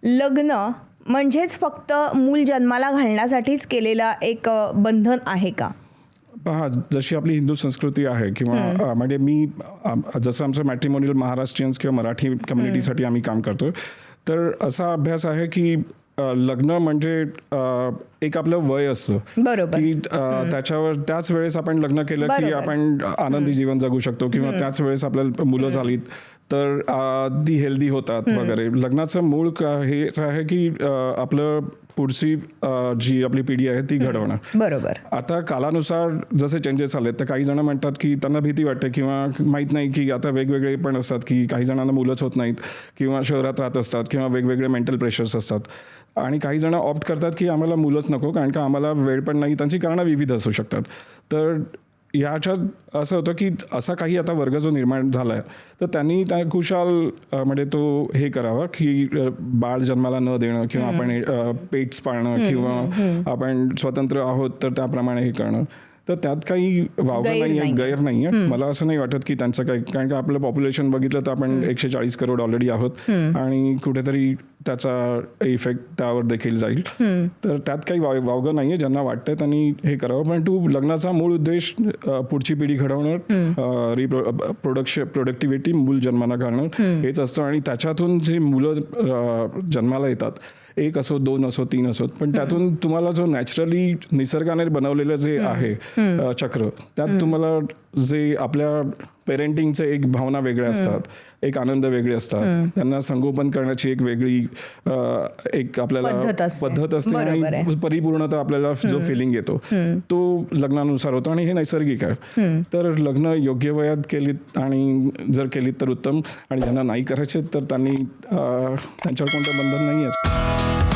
लग्न म्हणजेच फक्त मूल जन्माला घालण्यासाठीच केलेला एक बंधन आहे का? पहा, जशी आपली हिंदू संस्कृती आहे किंवा म्हणजे मी जसं आमचं मॅट्रिमोनियल महाराष्ट्रीयन्स किंवा मराठी कम्युनिटीसाठी आम्ही काम करतो, तर असा अभ्यास आहे की लग्न म्हणजे एक आपलं वय असतं, बरोबर, की त्याच्यावर त्याच वेळेस आपण लग्न केलं की बरोबर. आपण आनंदी जीवन जगू शकतो किंवा त्याच वेळेस आपल्याला मुलं झालीत तर ती हेल्दी होतात वगैरे. लग्नाचं मूळ हेच आहे की आपलं पुढची जी आपली पिढी आहे ती घडवणं. बरोबर. आता कालानुसार जसे चेंजेस आले तर काही जण म्हणतात की त्यांना भीती वाटते किंवा माहीत नाही की आता वेगवेगळे पण असतात की काही जणांना मुलंच होत नाहीत किंवा शहरात राहत असतात किंवा वेगवेगळे मेंटल प्रेशर्स असतात आणि काही जण ऑप्ट करतात की आम्हाला मुलंच नको कारण का आम्हाला वेळ पण नाही. त्यांची कारणं विविध असू शकतात. तर याच्यात असं होतं की असा काही आता वर्ग जो निर्माण झाला आहे तर त्यांनी त्या खुशाल म्हणजे तो हे करावा की बाळ जन्माला न देणं किंवा आपण पेट्स पाळणं किंवा आपण स्वतंत्र आहोत तर त्याप्रमाणे हे करणं. तर त्यात काही वावगं नाही आहे, गैर नाही आहे. मला असं नाही वाटत की त्यांचं काही, कारण का आपलं पॉप्युलेशन बघितलं तर आपण 140 करोड ऑलरेडी आहोत आणि कुठेतरी त्याचा इफेक्ट त्यावर देखील जाईल. तर त्यात काही वावगं नाही आहे. ज्यांना वाटतंय त्यांनी हे करावं. पण लग्नाचा मूळ उद्देश पुढची पिढी घडवणं, प्रोडक्टिव्हिटी, मूल जन्माला घालणं हेच असतं आणि त्याच्यातून जे मुलं जन्माला येतात, 1 असो 2 असो 3 असो, पण त्यातून तुम्हाला जो नॅचरली निसर्गाने बनवलेलं जे आहे चक्र, त्यात तुम्हाला जे आपल्या पेरेंटिंगचे एक भावना वेगळ्या असतात, एक आनंद वेगळे असतात, त्यांना संगोपन करण्याची एक वेगळी एक आपल्याला पद्धत असते आणि परिपूर्णता आपल्याला जो फिलिंग येतो तो लग्नानुसार होतो आणि हे नैसर्गिक आहे. तर लग्न योग्य वयात केलीत आणि जर केलीत तर उत्तम आणि ज्यांना नाही करायचे तर त्यांनी त्यांच्यावर कोणतं बंधन नाही आहे.